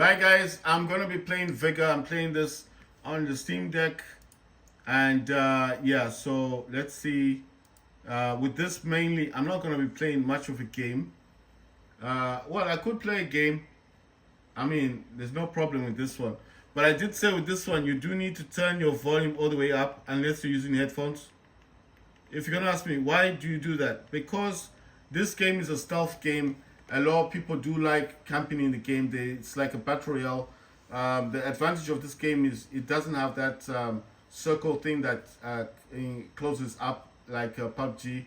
Hi guys, I'm gonna be playing Vigor. I'm playing this on the Steam Deck, and yeah. So let's see. With this mainly, I'm not gonna be playing much of a game. Well, I could play a game. I mean, there's no problem with this one. But I did say with this one, you do need to turn your volume all the way up unless you're using headphones. If you're gonna ask me why do you do that, because this game is a stealth game. A lot of people do like camping in the game. It's like a battle royale. The advantage of this game is it doesn't have that circle thing that closes up like PUBG.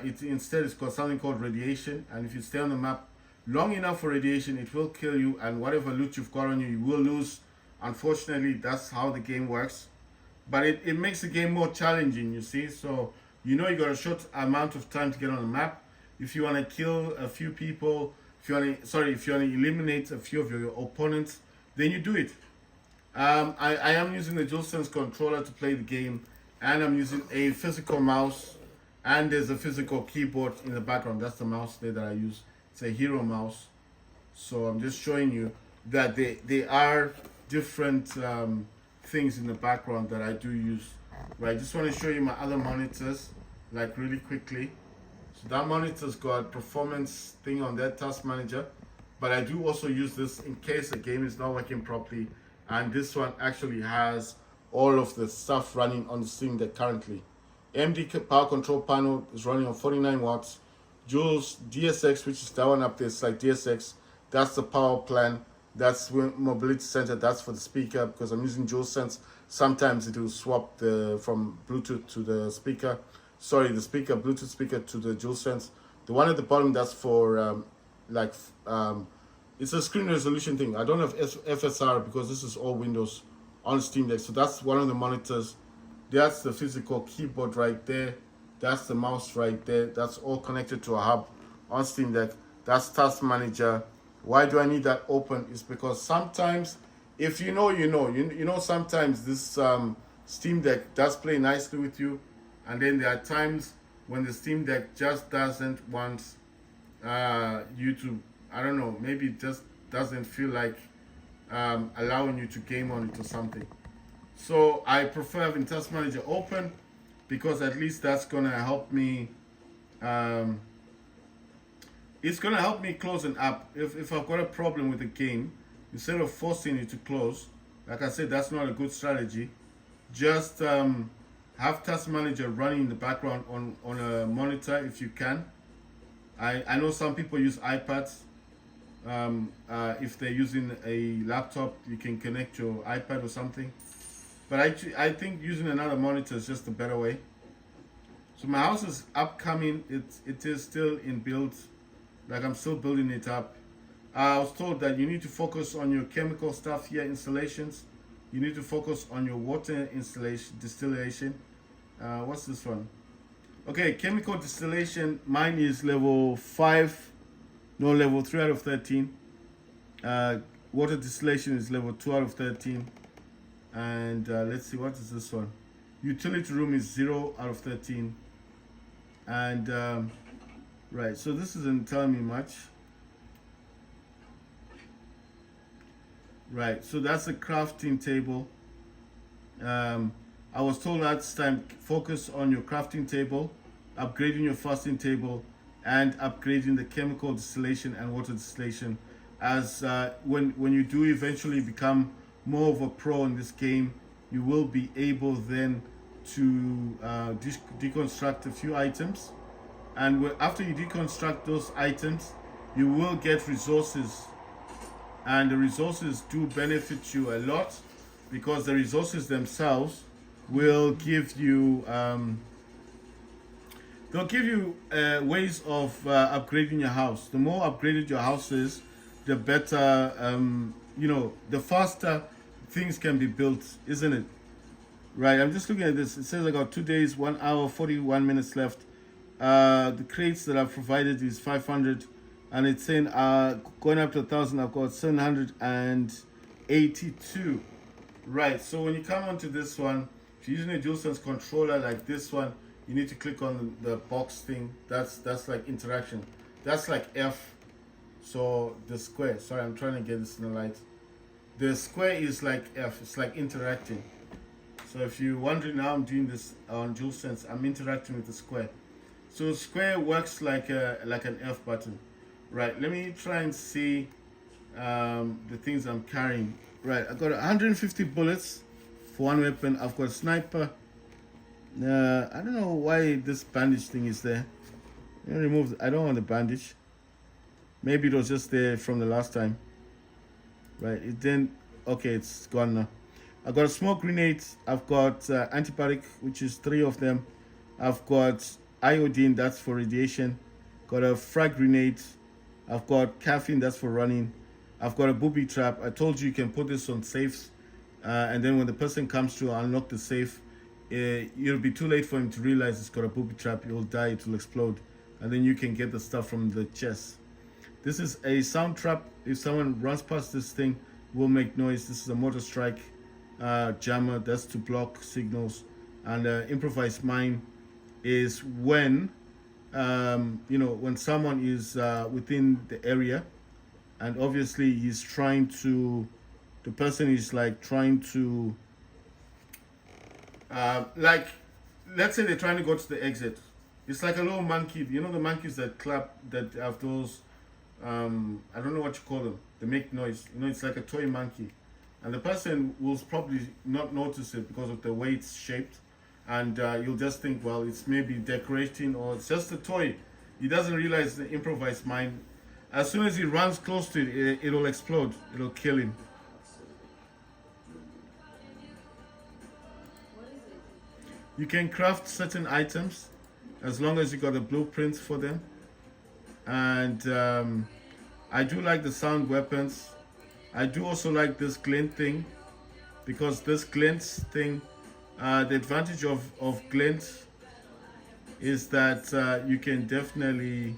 It instead it's got something called radiation, and if you stay on the map long enough for radiation, it will kill you, and whatever loot you've got on you, you will lose. Unfortunately, that's how the game works, but it makes the game more challenging, you see. So you know you got a short amount of time to get on the map. If you want to kill a few people, if you want to eliminate a few of your opponents, then you do it. I am using the DualSense controller to play the game, and I'm using a physical mouse, and there's a physical keyboard in the background. That's the mouse there that I use. It's a hero mouse. So I'm just showing you that they are different things in the background that I do use. Right, just want to show you my other monitors, like really quickly. So that monitor's got performance thing on that task manager, but I do also use this in case the game is not working properly. And this one actually has all of the stuff running on the Steam Deck currently. AMD power control panel is running on 49 watts. Jules DSX, which is that one up there, it's like DSX. That's the power plan. That's mobility center. That's for the speaker because I'm using DualSense. Sometimes it will swap from Bluetooth to the speaker. Sorry, the speaker, Bluetooth speaker to the DualSense. The one at the bottom, that's for it's a screen resolution thing. I don't have FSR because this is all Windows on Steam Deck. So that's one of the monitors. That's the physical keyboard right there. That's the mouse right there. That's all connected to a hub on Steam Deck. That's Task Manager. Why do I need that open? It's because sometimes, if you know, you know. You know sometimes this Steam Deck does play nicely with you. And then there are times when the Steam Deck just doesn't want you to, I don't know, maybe it just doesn't feel like allowing you to game on it or something. So I prefer having Task Manager open because at least that's going to help me. It's going to help me close an app. If I've got a problem with the game, instead of forcing it to close, like I said, that's not a good strategy. Just have Task Manager running in the background on a monitor if you can. I know some people use iPads. If they're using a laptop, you can connect your iPad or something. But I think using another monitor is just a better way. So my house is upcoming. It is still in build. Like I'm still building it up. I was told that you need to focus on your chemical stuff here, installations. You need to focus on your water distillation. What's this one? Okay, chemical distillation. Mine is level 5, no, level 3 out of 13. Water distillation is level 2 out of 13. And let's see, what is this one? Utility room is 0 out of 13. And right, so this isn't telling me much. Right, so that's a crafting table. I was told last time, focus on your crafting table, upgrading your fasting table, and upgrading the chemical distillation and water distillation. As when you do eventually become more of a pro in this game, you will be able then to deconstruct a few items. And after you deconstruct those items, you will get resources. And the resources do benefit you a lot because the resources themselves will give you they'll give you ways of upgrading your house. The more upgraded your house is, the better the faster things can be built, isn't it? Right, I'm just looking at this. It says I got 2 days, 1 hour, 41 minutes left. The crates that I've provided is 500, and it's saying going up to 1,000. I've got 782. Right, so when you come onto this one, if you're using a DualSense controller like this one, you need to click on the box thing. That's like interaction. That's like F. So the square, sorry, I'm trying to get this in the light. The square is like F, it's like interacting. So if you're wondering how I'm doing this on DualSense, I'm interacting with the square. So square works like an F button. Right, let me try and see the things I'm carrying. Right, I've got 150 bullets for one weapon. I've got a sniper. I don't know why this bandage thing is there. Let me remove. I don't want the bandage. Maybe it was just there from the last time. Right, it then. Okay, it's gone now. I've got a smoke grenade. I've got antibiotic, which is 3 of them. I've got iodine, that's for radiation. Got a frag grenade. I've got caffeine, that's for running. I've got a booby trap. I told you can put this on safes, and then when the person comes to unlock the safe, it'll be too late for him to realize it's got a booby trap. He'll die, it will explode, and then you can get the stuff from the chest. This is a sound trap. If someone runs past this thing, it will make noise. This is a mortar strike jammer, that's to block signals. And improvised mine is when when someone is within the area, and obviously he's trying to, the person is like trying to like, let's say they're trying to go to the exit. It's like a little monkey, you know, the monkeys that clap, that have those I don't know what you call them, they make noise, you know, it's like a toy monkey, and the person will probably not notice it because of the way it's shaped, and you'll just think, well, it's maybe decorating or it's just a toy. He doesn't realize the improvised mine. As soon as he runs close to it, it'll explode, it'll kill him. You can craft certain items as long as you got a blueprint for them. And I do like the sound weapons. I do also like this glint thing, because this glint thing, the advantage of glint is that you can definitely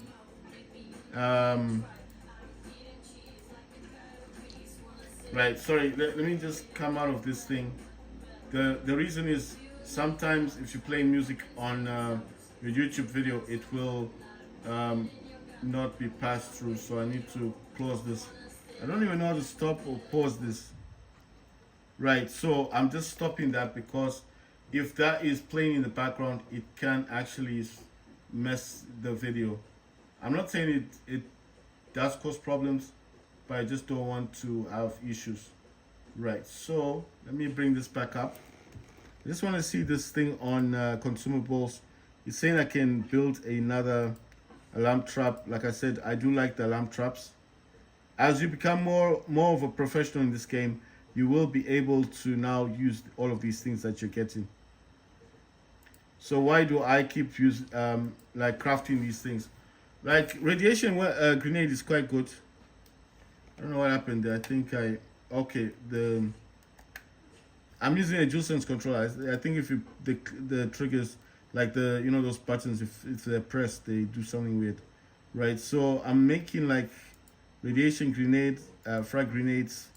right, sorry, let me just come out of this thing. The reason is, sometimes if you play music on your YouTube video, it will not be passed through, so I need to close this. I don't even know how to stop or pause this. Right, so I'm just stopping that, because if that is playing in the background, it can actually mess the video. I'm not saying it does cause problems, but I just don't want to have issues. Right, so let me bring this back up. I just want to see this thing on consumables. It's saying I can build another alarm trap. Like I said, I do like the alarm traps. As you become more of a professional in this game, you will be able to now use all of these things that you're getting. So why do I keep like crafting these things? Like radiation grenade is quite good. I don't know what happened there. I think okay, I'm using a DualSense controller. I think if you the triggers, like the, you know, those buttons, if they're pressed, they do something weird, right? So I'm making like radiation grenades, frag grenades.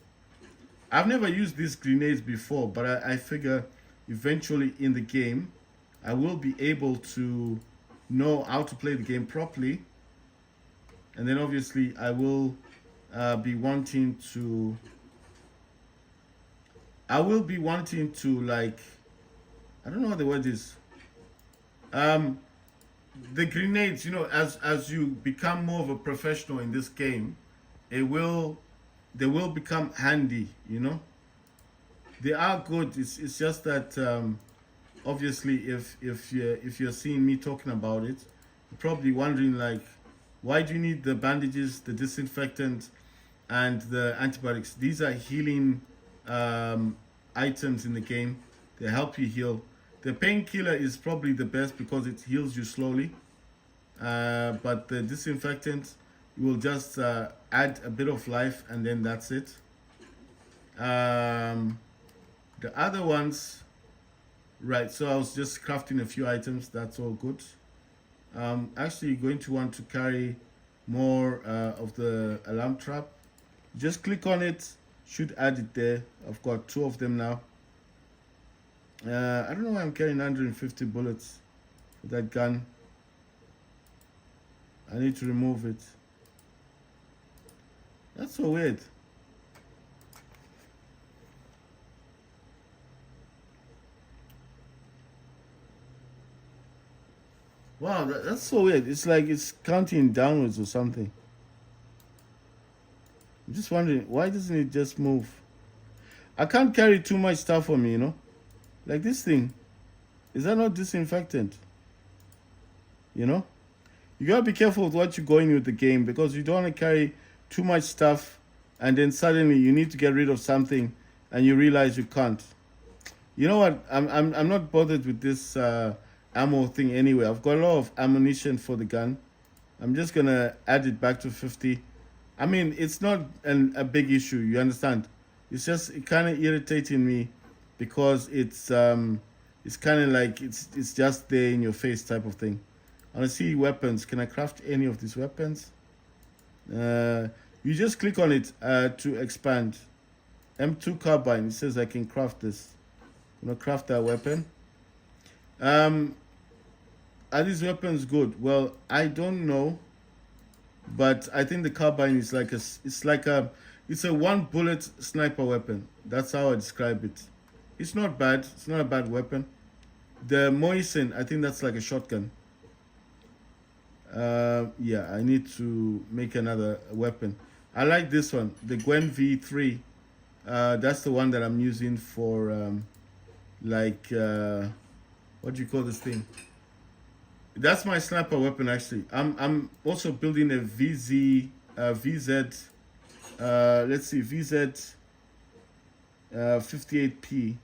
I've never used these grenades before, but I figure eventually in the game I will be able to know how to play the game properly, and then obviously I will be wanting to like, I don't know what the word is. The grenades, you know, as you become more of a professional in this game, they will become handy, you know. They are good. It's just that obviously if you're seeing me talking about it, you're probably wondering like, why do you need the bandages, the disinfectant, and the antibiotics? These are healing items in the game. They help you heal. The painkiller is probably the best because it heals you slowly. But the disinfectant, you will just add a bit of life, and then that's it. The other ones, right, so I was just crafting a few items. That's all good. Actually going to want to carry more of the alarm trap. Just click on it, should add it there. I've got 2 of them now. I don't know why I'm carrying 150 bullets for that gun. I need to remove it. That's so weird. Wow, that's so weird. It's like it's counting downwards or something. I'm just wondering why doesn't it just move? I can't carry too much stuff on me, Like this thing. Is that not disinfectant? You know? You gotta be careful with what you're going with the game because you don't want to carry too much stuff and then suddenly you need to get rid of something and you realize you can't. You know what? I'm not bothered with this ammo thing anyway. I've got a lot of ammunition for the gun. I'm just gonna add it back to 50. I mean, it's not a big issue. You understand? It's just kind of irritating me because it's kind of like it's just there in your face type of thing. I want to see weapons. Can I craft any of these weapons? You just click on it to expand. M2 carbine. It says I can craft this. I'm gonna craft that weapon. Um, are these weapons good? Well, I don't know, but I think the carbine is like it's a one bullet sniper weapon. That's how I describe it. It's not bad. It's not a bad weapon. The Moisen, I think that's like a shotgun. Yeah, I need to make another weapon. I like this one, the Gwen V3. That's the one that I'm using for like what do you call this thing? That's my sniper weapon actually. I'm also building a VZ let's see VZ 58P.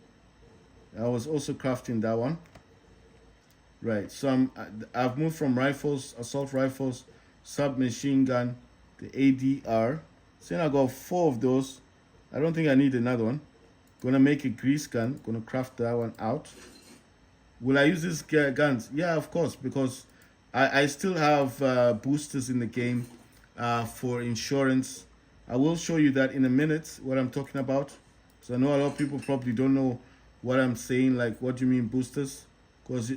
I was also crafting that one. Right. So I've moved from rifles, assault rifles, submachine gun, the ADR. Since I got 4 of those, I don't think I need another one. Gonna make a grease gun. Gonna craft that one out. Will I use these guns? Yeah, of course, because I still have boosters in the game for insurance. I will show you that in a minute, what I'm talking about. So I know a lot of people probably don't know what I'm saying, like what do you mean boosters? Because,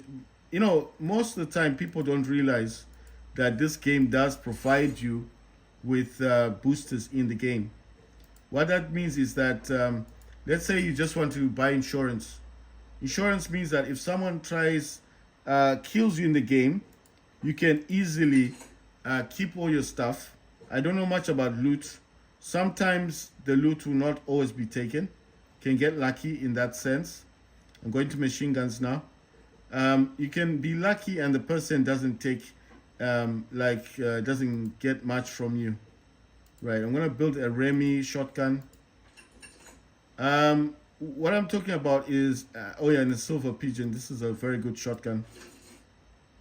most of the time people don't realize that this game does provide you with boosters in the game. What that means is that, let's say you just want to buy insurance. Insurance means that if someone kills you in the game, you can easily keep all your stuff. I don't know much about loot. Sometimes the loot will not always be taken. Can get lucky in that sense. I'm going to machine guns now. You can be lucky and the person doesn't take, doesn't get much from you. Right, I'm going to build a Remy shotgun. What I'm talking about is, oh yeah, and the Silver Pigeon. This is a very good shotgun.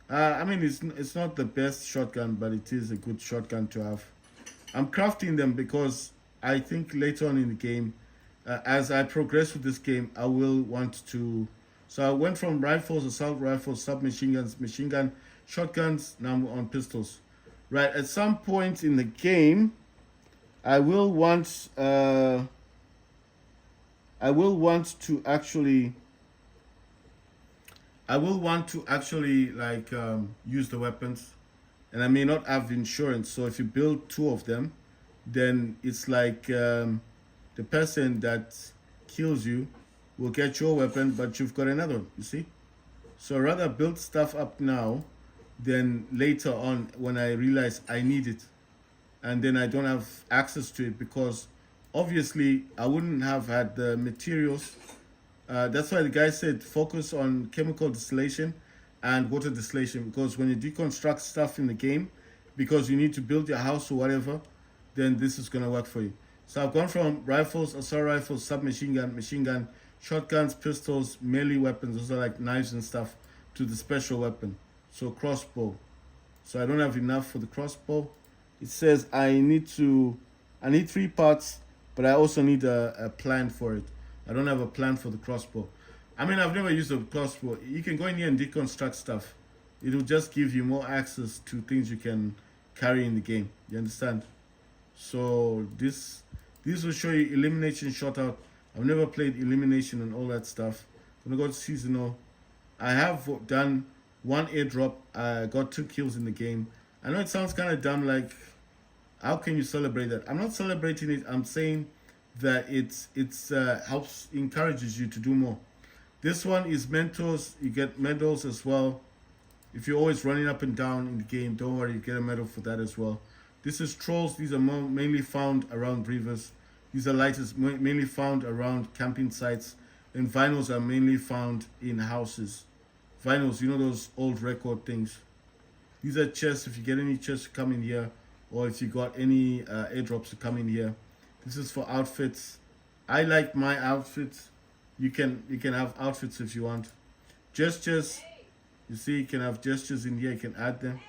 I mean, it's not the best shotgun, but it is a good shotgun to have. I'm crafting them because I think later on in the game, as I progress with this game, I will want to. So I went from rifles, assault rifles, submachine guns, machine gun, shotguns. Now I'm on pistols. Right, at some point in the game, I will want. I will want to actually. I will want to actually use the weapons, and I may not have insurance. So if you build 2 of them, then it's like the person that kills you will get your weapon, but you've got another one. You see, so I'd rather build stuff up now than later on when I realize I need it, and then I don't have access to it because obviously I wouldn't have had the materials. That's why the guy said focus on chemical distillation and water distillation, because when you deconstruct stuff in the game, because you need to build your house or whatever, then this is going to work for you. So I've gone from rifles, assault rifles, submachine gun, machine gun, shotguns, pistols, melee weapons, those are like knives and stuff, to the special weapon. So crossbow. So I don't have enough for the crossbow. It says I need 3 parts, but I also need a plan for it. I don't have a plan for the crossbow. I mean, I've never used a crossbow. You can go in here and deconstruct stuff. It'll just give you more access to things you can carry in the game. You understand? So this will show you elimination shot out. I've never played elimination and all that stuff. I'm gonna go to seasonal. I have done 1 airdrop. I got 2 kills in the game. I know it sounds kind of dumb, like How can you celebrate that? I'm not celebrating it. I'm saying that it's helps encourages you to do more. This one is mentors. You get medals as well. If you're always running up and down in the game, don't worry, you get a medal for that as well. This is trolls. These are mainly found around rivers. These are lighters mainly found around camping sites, and vinyls are mainly found in houses. Vinyls, you know those old record things. These are chests. If you get any chests to come in here, or if you got any airdrops to come in here, this is for outfits. I like my outfits. You can have outfits if you want. Gestures. You see, you can have gestures in here. You can add them,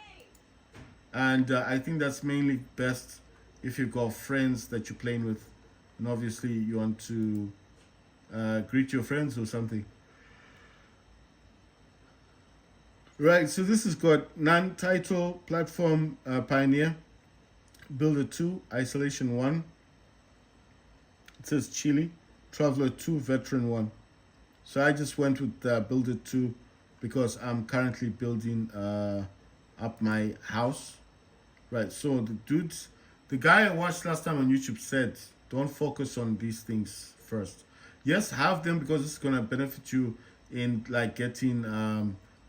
and I think that's mainly best if you've got friends that you're playing with, and obviously you want to greet your friends or something. Right. So this has got non-title platform pioneer, builder 2, isolation 1. It says Chile, traveler 2, veteran 1. So I just went with builder 2 because I'm currently building up my house. Right, so the guy I watched last time on YouTube said, don't focus on these things first. Yes, have them because it's gonna benefit you in like getting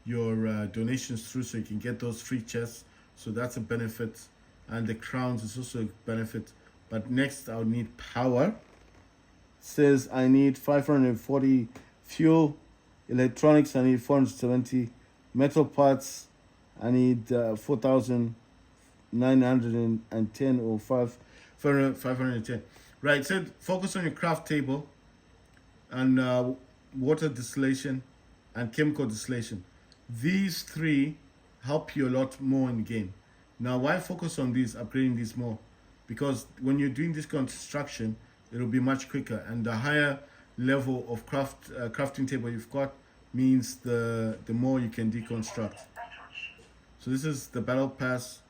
your donations through, so you can get those free chests. So that's a benefit, and the crowns is also a benefit. But next, I'll need power. It says I need 540 fuel, electronics. I need 470 metal parts. I need 4,910 or 510. Right, it said focus on your craft table and water distillation and chemical distillation. These three help you a lot more in the game. Now, why focus on these, upgrading these more? Because when you're doing this construction, it'll be much quicker, and the higher level of crafting table you've got means the more you can deconstruct. So this is the battle pass.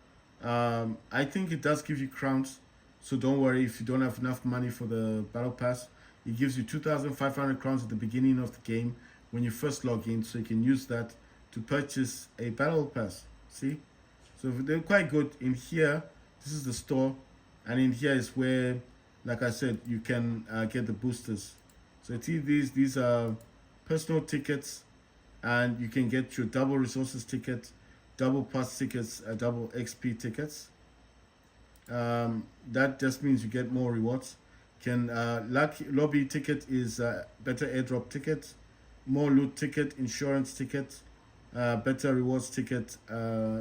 I think it does give you crowns, so don't worry if you don't have enough money for the battle pass. It gives you 2,500 crowns at the beginning of the game when you first log in, so you can use that to purchase a battle pass. See, so they're quite good. In here, this is the store, and in here is where, like I said, you can get the boosters. So see, these are personal tickets, and you can get your double resources ticket, double pass tickets, double XP tickets. That just means you get more rewards. Lucky lobby ticket is better airdrop ticket, more loot ticket, insurance ticket, better rewards ticket,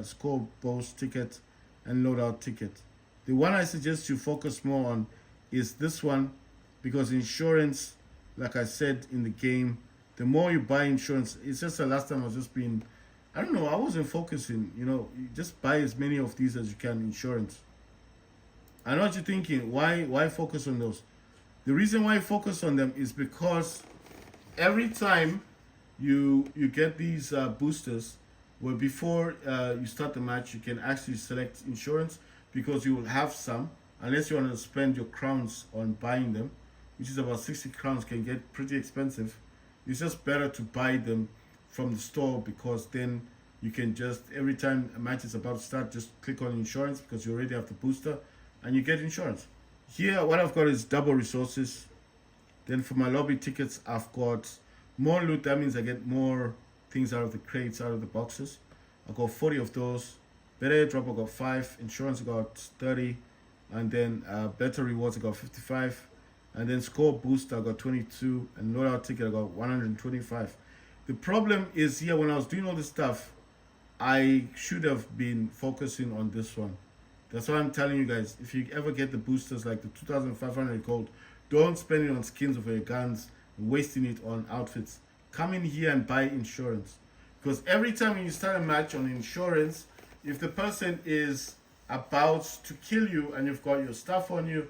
score boost ticket, and loadout ticket. The one I suggest you focus more on is this one, because insurance, like I said in the game, the more you buy insurance, it's just the last time I was just being, I don't know, I wasn't focusing, you just buy as many of these as you can, insurance. I know what you're thinking, why focus on those? The reason why I focus on them is because every time you get these boosters, well, before you start the match, you can actually select insurance, because you will have some, unless you want to spend your crowns on buying them, which is about 60 crowns, can get pretty expensive. It's just better to buy them from the store, because then you can just, every time a match is about to start, just click on insurance, because you already have the booster and you get insurance. Here, what I've got is double resources. Then for my lobby tickets, I've got more loot. That means I get more things out of the crates, out of the boxes. I got 40 of those. Better airdrop, I got 5. Insurance, I got 30. And then better rewards, I got 55. And then score boost, I got 22. And loadout ticket, I got 125. The problem is here, when I was doing all this stuff, I should have been focusing on this one. That's why I'm telling you guys, if you ever get the boosters like the 2,500 gold, don't spend it on skins of your guns, wasting it on outfits. Come in here and buy insurance. Because every time when you start a match on insurance, if the person is about to kill you and you've got your stuff on you,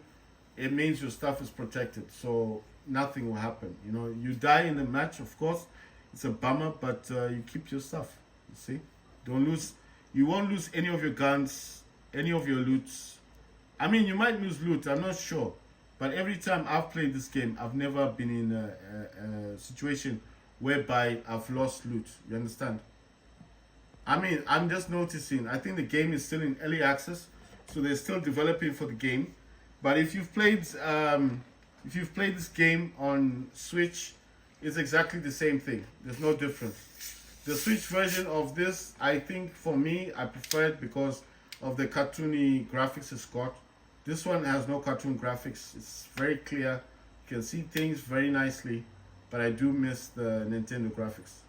it means your stuff is protected. So nothing will happen. You die in the match, of course. It's a bummer, but you keep your stuff. You see? Don't lose. You won't lose any of your guns, any of your loots. I mean, you might lose loot, I'm not sure. But every time I've played this game, I've never been in a situation whereby I've lost loot. You understand? I mean, I'm just noticing, I think the game is still in early access. so they're still developing for the game. But if you've played this game on Switch, it's exactly the same thing. There's no difference. The Switch version of this, I think for me, I prefer it because of the cartoony graphics it's got. This one has no cartoon graphics. It's very clear. You can see things very nicely, but I do miss the Nintendo graphics.